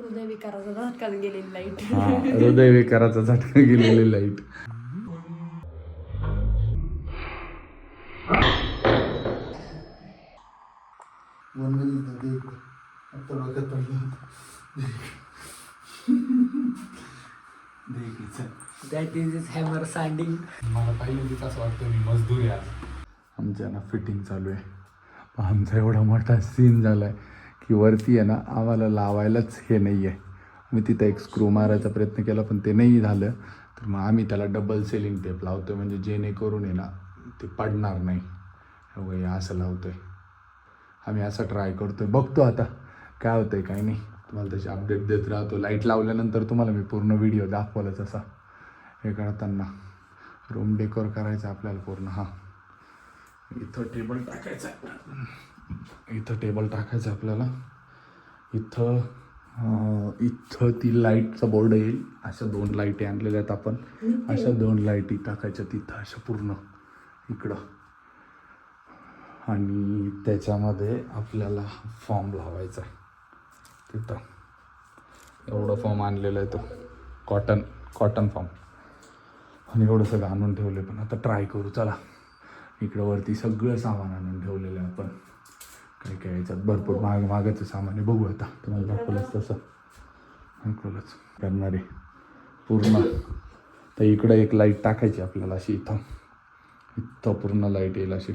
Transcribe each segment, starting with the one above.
हृदयविकाराचा झटका गेलेली लाईट. हा, हृदयविकाराचा झटका गेलेली light. That is his hammer sanding. मला पहिल्यांदाच असं वाटतं मी मजदूर आहे आज. आमच्या ना फिटिंग चालू आहे. आमचा एवढा मोठा सीन झाला आहे की वरती आहे ना आम्हाला लावायलाच हे नाही आहे. मी तिथं एक स्क्रू मारायचा प्रयत्न केला पण ते नाही झालं. तर मग आम्ही त्याला डबल सेलिंग टेप लावतो म्हणजे जेणेकरून आहे ना ते पडणार नाही. हे असं लावतो आहे आम्ही. असं ट्राय करतो आहे, बघतो आता काय होतं आहे काय नाही. तुम्हाला तशी अपडेट देत राहतो. लाईट लावल्यानंतर तुम्हाला मी पूर्ण व्हिडिओ दाखवलाच असा. हे करताना रूम डेकोर करायचं आपल्याला पूर्ण. हां, इथं टेबल टाकायचं आहे. इथं टेबल टाकायचं आहे आपल्याला. इथं ती लाईटचा बोर्ड येईल. अशा 2 लाईटी आणलेल्या आहेत आपण. अशा 2 लाईटी टाकायच्या तिथं अशा पूर्ण इकडं. आणि त्याच्यामध्ये आपल्याला फॉर्म लावायचा आहे तिथं. एवढं फॉर्म आणलेलं आहे तो कॉटन फॉर्म. आणि एवढं सगळं आणून ठेवलं. पण आता ट्राय करू चला. इकडं वरती सगळं सामान आणून ठेवलेलं आहे आपण. काय काय याच्यात भरपूर मागाचं सामान आहे. बघू आता तुम्हाला दाखवलंच तसं दाखवलंच करणारे पूर्ण. तर इकडं एक लाईट टाकायची आपल्याला अशी. इथं पूर्ण लाईट येईल अशी.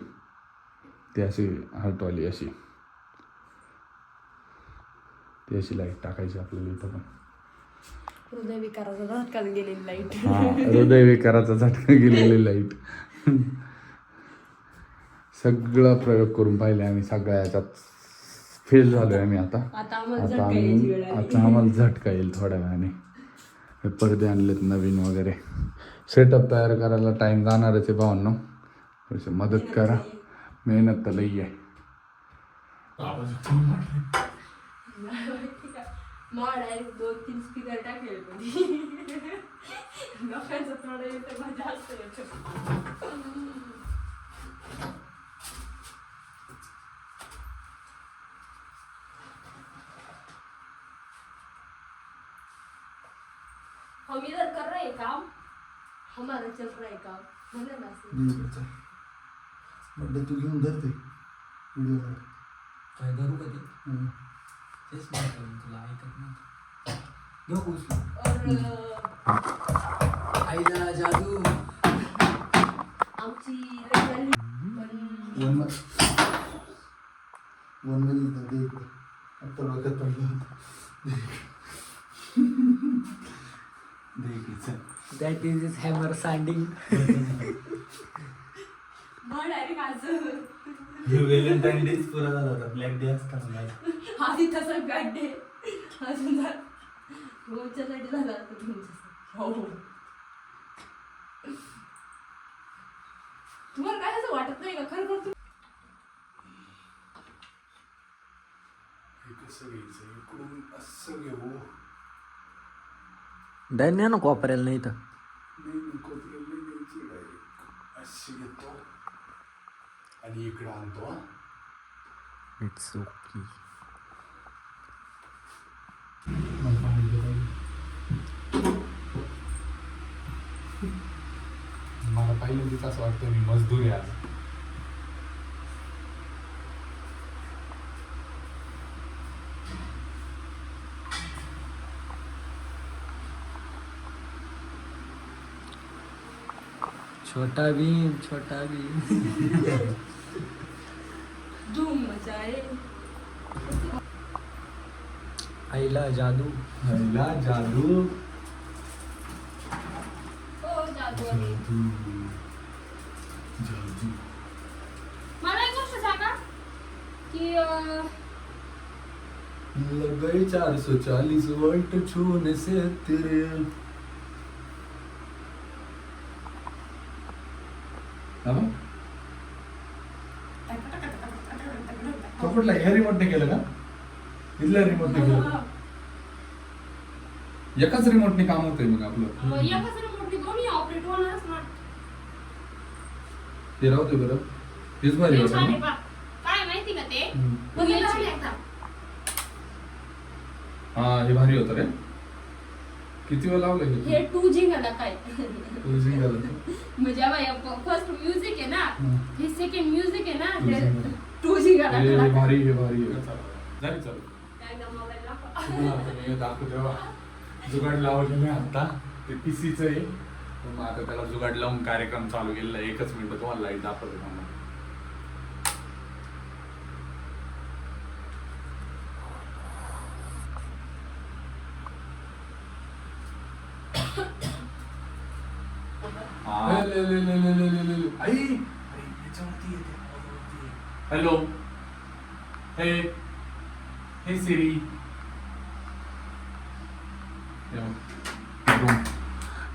ती अशी हार्टवाली अशी. ती अशी लाईट टाकायची आपल्याला इथं पण. हृदयविकाराचा झटका गेलेली लाईट. हा, हृदयविकाराचा झटका गेलेली लाईट. सगळं प्रयोग करून पाहिले आम्ही. सगळ्या याच्यात फेल झालो आहे आम्ही. आता आम्हाला झटका येईल थोड्या वेळाने. हे पडदे आणलेत नवीन वगैरे. सेटअप तयार करायला टाईम जाणारच आहे भावांनो. थोडीशी मदत करा. मेहनत तर लई आहे. डायरेक्ट 2-3 स्पीकर टाकेल लोकांचं थोडं येतं मजा असते. हम इधर कर रहे हैं काम, हमारा चल रहा है काम. बोले ना बड्डे तू घेऊन धरते व्हिडिओ काय धरू का ते? तेच म्हणतो मी तुला, ऐकत नाही. घेऊ उचलून. आईला जादू आमची रविवारी वन मिनिट दे इकडे. आता डोक्यात पडलं. That is his hammer sanding. Direct आज व्हॅलेंटाईन डे पुरा झाला होता. ब्लॅक डे असता ना. आधी तसा बॅड डे अजून रोजच्यासाठी झाला आता तुमच्या. हो, तुम्हाला काय असं वाटत नाही का खरं करतो? कसं घ्यायचं इकडून असं घेऊ. नाही ना वापरायला नाही तर. नाही कोपऱ्याला नाही घ्यायची. डायरेक्ट अशी घेतो आणि इकडं आणतो. It's okay. मला पहिल्यांदाच असं वाटतं मी मजदूर आहे आज. छोटा भीम. धूम मचाए. आईला जादू. जादू. हो जादू आहे. जादू. मला एक गोष्ट सांगा की लग गई 440 वोल्ट छूने से तेरे. कपडला ह्या रिमोटने केलं का? इथल्या रिमोटने केलं. एकाच रिमोटने काम होतंय मग आपलं. एकाच रिमोटने दोन्ही ऑपरेट होणारच ना. ते राहू दे बरं. तेच भारी ते छान आहे वाटतं. बा. काय माहिती का ते? बघितलं एकदा. हा हे भारी होतं रे. किती वेळ लावलं हे 2G घाला काय म्हणजे फर्स्ट म्युझिक आहे ना, हे सेकंड म्युझिक आहे ना, 2G घाला. हे भारी हे भारी झाली चालू. एकदा मोबाईल दाखवा. तुम्हाला आता मी दाखवतो. जुगाड लावलेलं आहे आता, ते पीसीचं आहे. मग आता त्याला जुगाड लावून कार्यक्रम चालू केलेला आहे. 1च मिनिट तुम्हाला लाईट दाखवतो मला. हॅलो हे हे सिरी.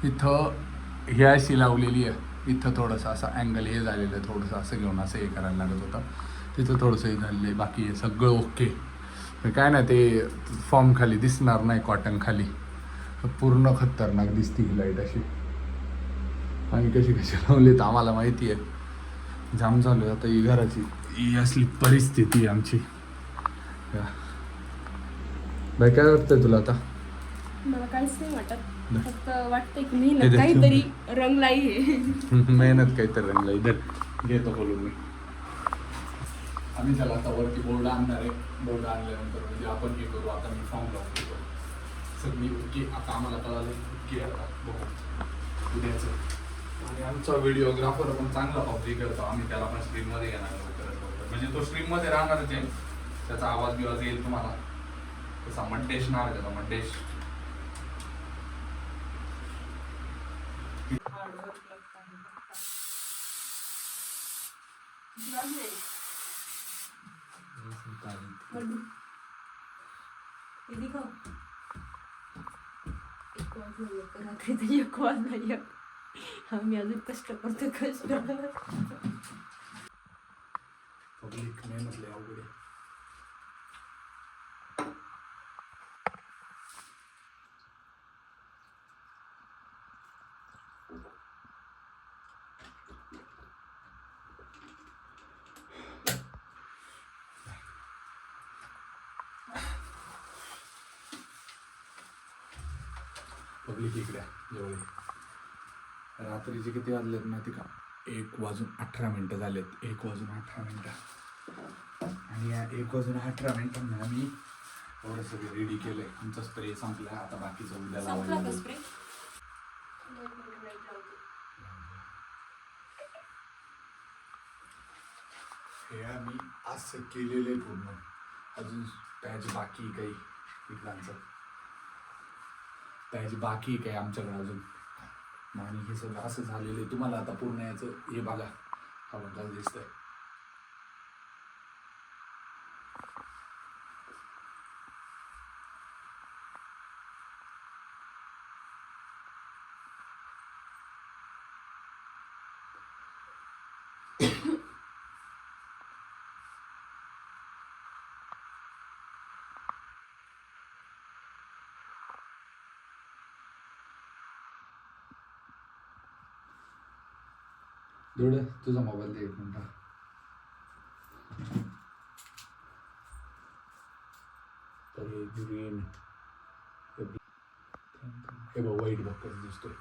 इथं हे अशी लावलेली आहे. इथं थोडंसं असं अँगल हे झालेलं आहे, थोडंसं असं घेऊन असं हे करायला लागत होतं. तिथं थोडंसं हे झालेलं आहे. बाकी हे सगळं ओके. काय ना ते फॉर्म खाली दिसणार नाही, कॉटन खाली पूर्ण खतरनाक दिसते ही लाईट अशी. आणि कशी कशी लावली तर आम्हाला माहिती आहे. जाम झालो आता ही घराची ही असली परिस्थिती आहे आमची. बाई काय वाटतंय तुला आता? मला काहीच नाही वाटत, फक्त वाटतंय की मेहनत काहीतरी रंगलाई आहे. मेहनत काहीतरी रंगलाई. इधर घेतो बोलून मी. आम्ही त्याला आता वरती बोर्ड आणणार आहे. बोर्ड आणल्यानंतर म्हणजे आपण हे करू. आता मी फॉर्म लावून देतो सगळी ओके. आता आम्हाला कळालं ओके. आता बघू उद्याचं. आणि आमचा व्हिडिओग्राफर पण चांगला हॉबी करतो. आम्ही त्याला पण स्ट्रीममध्ये घेणार करत. म्हणजे तो स्ट्रीममध्ये राहणारच आहे. त्याचा आवाज बिवाज येईल तुम्हाला. तसा मड्डेश नाव आहे त्याचा, मड्डेश. आम्ही अजून कष्ट करतो कष्ट. पब्लिक मेहनत लय अवघड आहे. पब्लिक इकडे जवळ. रात्रीचे किती वाजलेत माहिती का? 1:18 झालेत. 1:18. आणि या 1:18 आम्ही एवढं सगळं रेडी केलंय. आमचा स्प्रे संपला. आता बाकीचं उद्या लावायला. हे आम्ही असं केलेलं आहे पूर्ण. अजून त्याची बाकी काही पिकांचं त्याची बाकी काही आमच्याकडे अजून. आणि हे सगळं असं झालेलं आहे. तुम्हाला आता पूर्ण याचं हे बघा हवं कसं दिसतंय. जोड तुझा मोबाईल दे 1 मिनिट. तर हे ग्रीन हे बघ वाईट बघ कसं दिसतोय.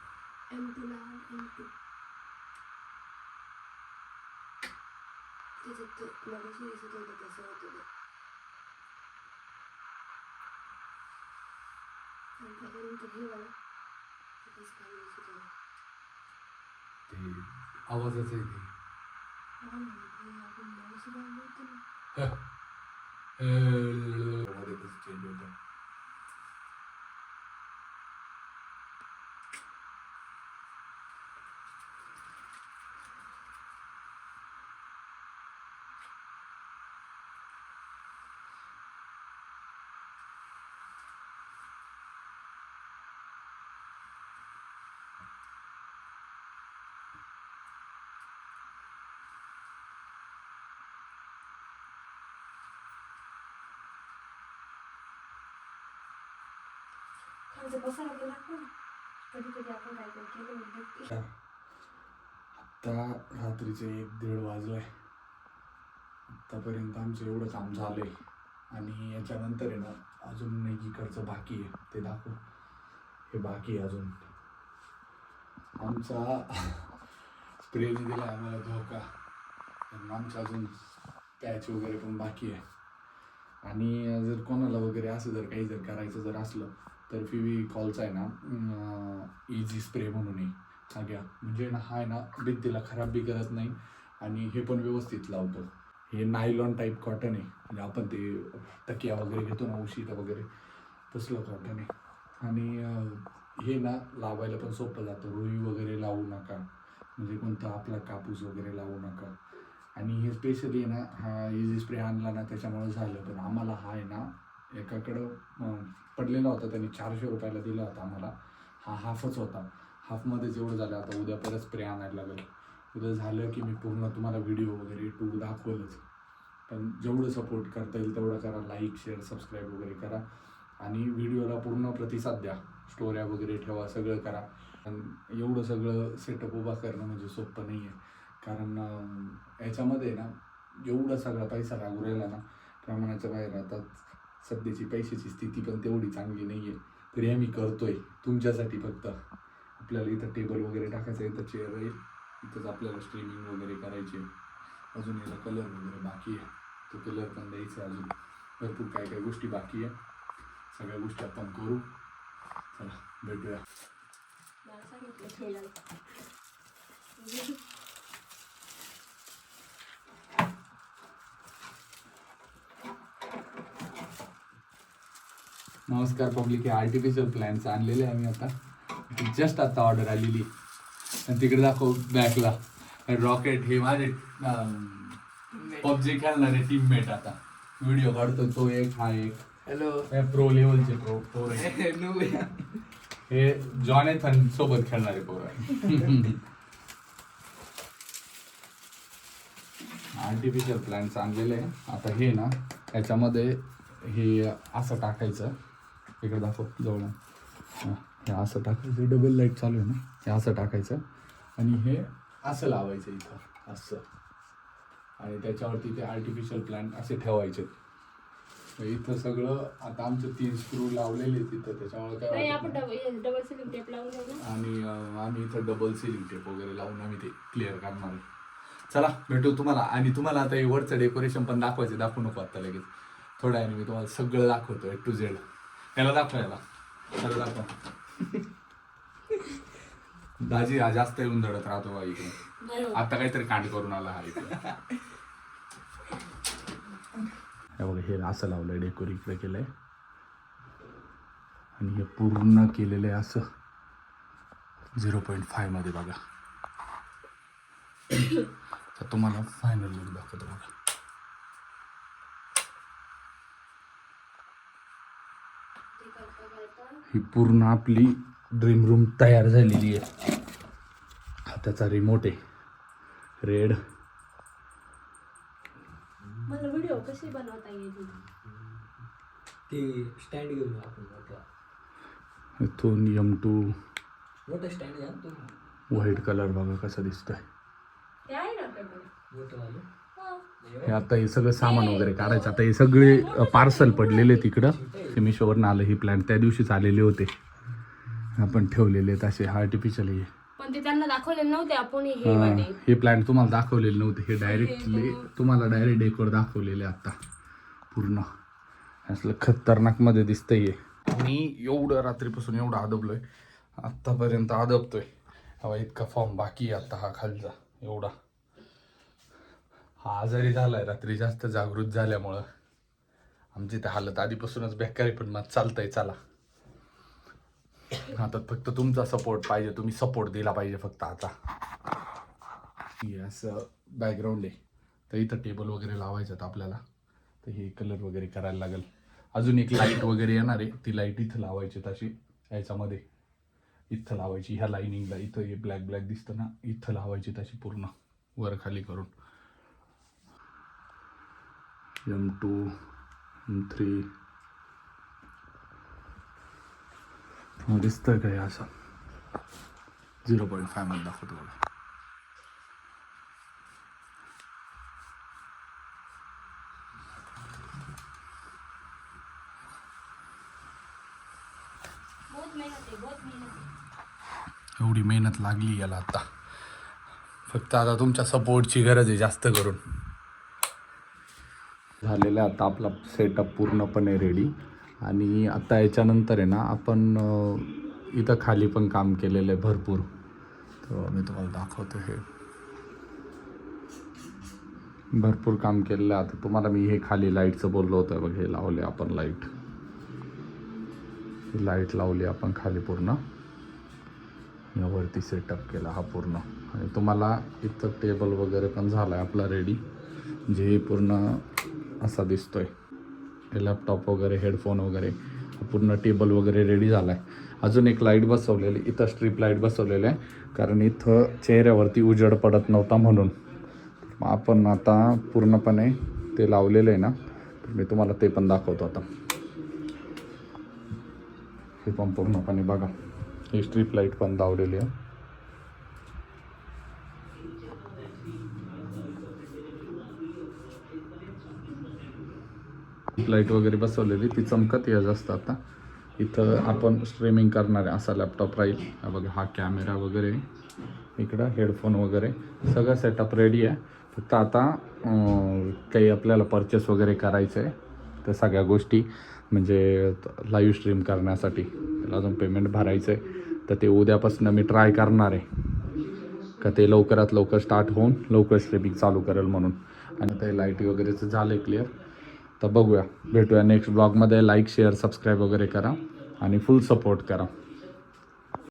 ते आवाजच आहे ते. मध्ये कसं चेंज होतं. आता रात्रीचे 1-1:30 वाजलाय. आतापर्यंत आमचं एवढं काम झालंय. आणि याच्यानंतर आहे ना अजून इकडचं बाकी आहे, ते दाखव. हे बाकी आहे अजून. आमचा स्प्रेने दिला आम्हाला धोका, पण आमचं अजून पॅच वगैरे पण बाकी आहे. आणि जर कोणाला वगैरे असं जर काही जर करायचं जर असलं तर फेविकॉलचा आहे ना इझी स्प्रे म्हणून आहे, हा घ्या. म्हणजे ना हा आहे ना भिंतीला खराब बी करत नाही आणि हे पण व्यवस्थित लावतो. हे नायलॉन टाईप कॉटन आहे, म्हणजे आपण ते तकिया वगैरे घेतो ना उशीत वगैरे तसलं कॉटन आहे. आणि हे ना लावायला पण सोपं जातं. रुई वगैरे लावू नका, म्हणजे कोणता आपला कापूस वगैरे लावू नका. आणि हे स्पेशली ना हा इझी स्प्रे आणला ना त्याच्यामुळे झालं. पण आम्हाला हा आहे ना एकाकडं पडलेला होता, त्यांनी 400 रुपयाला दिला होता आम्हाला. हा हाफच होता, हाफमध्येच एवढं झालं. आता उद्या परत स्प्रे आणायला लागेल. उद्या झालं की मी पूर्ण तुम्हाला व्हिडिओ वगैरे टूर दाखवलंच. पण जेवढं सपोर्ट करता येईल तेवढं करा, लाईक शेअर सबस्क्राईब वगैरे करा आणि व्हिडिओला पूर्ण प्रतिसाद द्या. स्टोऱ्या वगैरे ठेवा, सगळं करा. आणि एवढं सगळं सेटअप उभा करणं म्हणजे सोपं नाही आहे. कारण याच्यामध्ये ना एवढा सगळा पैसा लागू राहिला ना, प्रमाणाच्या बाहेर. आता सध्याची पैशाची स्थिती पण तेवढी चांगली नाही आहे, तरी आम्ही करतोय तुमच्यासाठी. फक्त आपल्याला इथं टेबल वगैरे टाकायचं, इथं चेअर आहे, इथंच आपल्याला स्ट्रीमिंग वगैरे करायची. अजून याला कलर वगैरे बाकी आहे, तो कलर पण द्यायचा. अजून भरपूर काय काय गोष्टी बाकी आहे, सगळ्या गोष्टी आपण करू. चला भेटूया. मला सांगितलं खेळायला. नमस्कार पब्लिक, हे आर्टिफिशियल प्लॅन्ट्स आणलेले आम्ही आता. जस्ट आता ऑर्डर आलेली. आणि तिकडे दाखव बॅकला रॉकेट. हे माझे पबजी खेळणारे टीममेट आता व्हिडिओ काढतो. तो एक, हा एक. हॅलो. प्रो लेवलचे प्रो हे जॉनेथन सोबत खेळणारे पोर आहे. आर्टिफिशियल प्लॅन्ट्स आणलेले आहे. आता हे ना याच्यामध्ये हे असं टाकायचं. इकडे दाखव जवळ. हे असं टाकायचं, डबल लाईट चालू आहे ना, हे असं टाकायचं आणि हे असं लावायचं इथं असं. आणि त्याच्यावरती ते आर्टिफिशियल प्लांट असे ठेवायचे. इथं सगळं आता आमचं 3 स्क्रू लावलेले तिथं, त्याच्यामुळे काय आपण डबल सिलिंग टेप लावून घेऊ ना. आणि आम्ही इथं डबल सिलिंग टेप वगैरे लावून आम्ही ते क्लिअर करणार आहे. चला भेटू तुम्हाला. आणि तुम्हाला आता हे वरचं डेकोरेशन पण दाखवायचं, दाखवू नको आता लगेच, थोड्या वेळाने मी तुम्हाला सगळं दाखवतो A to Z. याला दाखवायला सगळं दाखवा. दाजी हा जास्त येऊन धडत राहतो बा इकडे. आता काहीतरी कांड करून आला हा इकडे. हे बघा, हे असं लावलंय, डेकोर इकडे केलंय आणि हे पूर्ण केलेलं आहे असं 0.5 मध्ये. बघा तर तुम्हाला फायनल लुक दाखवतो. बघा ही पूर्ण आपली ड्रीम रूम तयार झालेली आहे. हा त्याचा रिमोट आहे, रेड. मला व्हिडिओ कशी बनवता येईल? ते स्टँड घेऊन आपण मोठा. इथून M2 मोठं स्टँड घ्या तू. व्हाईट कलर बघा कसा दिसतोय. ते आहे ना आपल्याकडे. मोठं वालं. हे आता हे सगळं सामान वगैरे काढायचं. आता हे सगळे पार्सल पडलेले तिकडं, ते मिशोवरून आलं. ही प्लॅन्ट त्या दिवशीच आलेले होते, आपण ठेवलेले आहेत असे आर्टिफिशियल. हे पण ते त्यांना दाखवले नव्हते आपण. हे वाले हे प्लॅन्ट तुम्हाला दाखवलेले नव्हते, हे डायरेक्टली तुम्हाला डायरेक्ट डेकोर दाखवलेले आता पूर्ण. असलं खतरनाक मध्ये दिसतंय हे. मी एवढं रात्रीपासून एवढं आदबलोय, आत्तापर्यंत आदबतोय. हवा इतका फॉर्म बाकी आहे आता हा खालचा एवढा. हा आजारी झालाय रात्री जास्त जागृत झाल्यामुळं. आमची तर हालत आधीपासूनच बेकार आहे, पण मग चालतंय. चला आता फक्त तुमचा सपोर्ट पाहिजे, तुम्ही सपोर्ट दिला पाहिजे फक्त. आता असं बॅकग्राऊंड आहे, तर इथं टेबल वगैरे लावायचं आहे आपल्याला, तर हे कलर वगैरे करायला लागेल. अजून एक लाईट वगैरे येणार आहे, ती लाईट इथं लावायची तशी याच्यामध्ये, इथं लावायची ह्या लाईनिंगला. इथं हे ब्लॅक ब्लॅक दिसतं ना, इथं लावायची तशी पूर्ण वर खाली करून. M2 M3 दिसतंय काय असं 0.5 मध्ये दाखवतो बघा. बहुत मेहनत है। एवढी मेहनत लागली याला आता. फक्त आता तुमच्या सपोर्टची गरज आहे जास्त करून. झालेलं आहे आता आपला सेटअप पूर्णपणे रेडी. आणि आता याच्यानंतर आहे ना आपण इथं खाली पण काम केलेलं आहे भरपूर. तर मी तुम्हाला दाखवतो. हे भरपूर काम केलेलं आहे. आता तुम्हाला मी हे खाली लाईटचं बोललो होतं बघ. हे लावले आपण लाईट लावली आपण खाली पूर्ण. यावरती सेटअप केला हा पूर्ण. आणि तुम्हाला इथं टेबल वगैरे पण झाला आहे आपला रेडी. जे पूर्ण असा दिसतोय. हे लॅपटॉप वगैरे हेडफोन वगैरे पूर्ण टेबल वगैरे रेडी झाला आहे. अजून एक लाईट बसवलेली इथं स्ट्रीप लाईट बसवलेली आहे. कारण इथं चेहऱ्यावरती उजेड पडत नव्हता म्हणून. मग आपण आता पूर्णपणे ते लावलेलं आहे ना. तर मी तुम्हाला ते पण दाखवतो आता. हे पण पूर्णपणे बघा. ही स्ट्रीप लाईट पण लावलेली आहे. लाईट वगैरे बसवलेली ती चमकत याच असतं. आता इथं आपण स्ट्रीमिंग करणार आहे असा लॅपटॉप राहील. हा बघा हा कॅमेरा वगैरे इकडं हेडफोन वगैरे सगळं सेटअप रेडी आहे. फक्त आता काही आपल्याला परचेस वगैरे करायचं आहे. त्या सगळ्या गोष्टी म्हणजे लाईव्ह स्ट्रीम करण्यासाठी त्याला अजून पेमेंट भरायचं आहे. तर ते उद्यापासून मी ट्राय करणार आहे का ते लवकरात लवकर स्टार्ट होऊन लवकर स्ट्रीमिंग चालू करेल म्हणून. आणि ते लाईट वगैरेचं झालं आहे क्लिअर. तर बघूया भेटूया नेक्स्ट ब्लॉगमध्ये. लाईक शेअर सबस्क्राईब वगैरे करा आणि फुल सपोर्ट करा.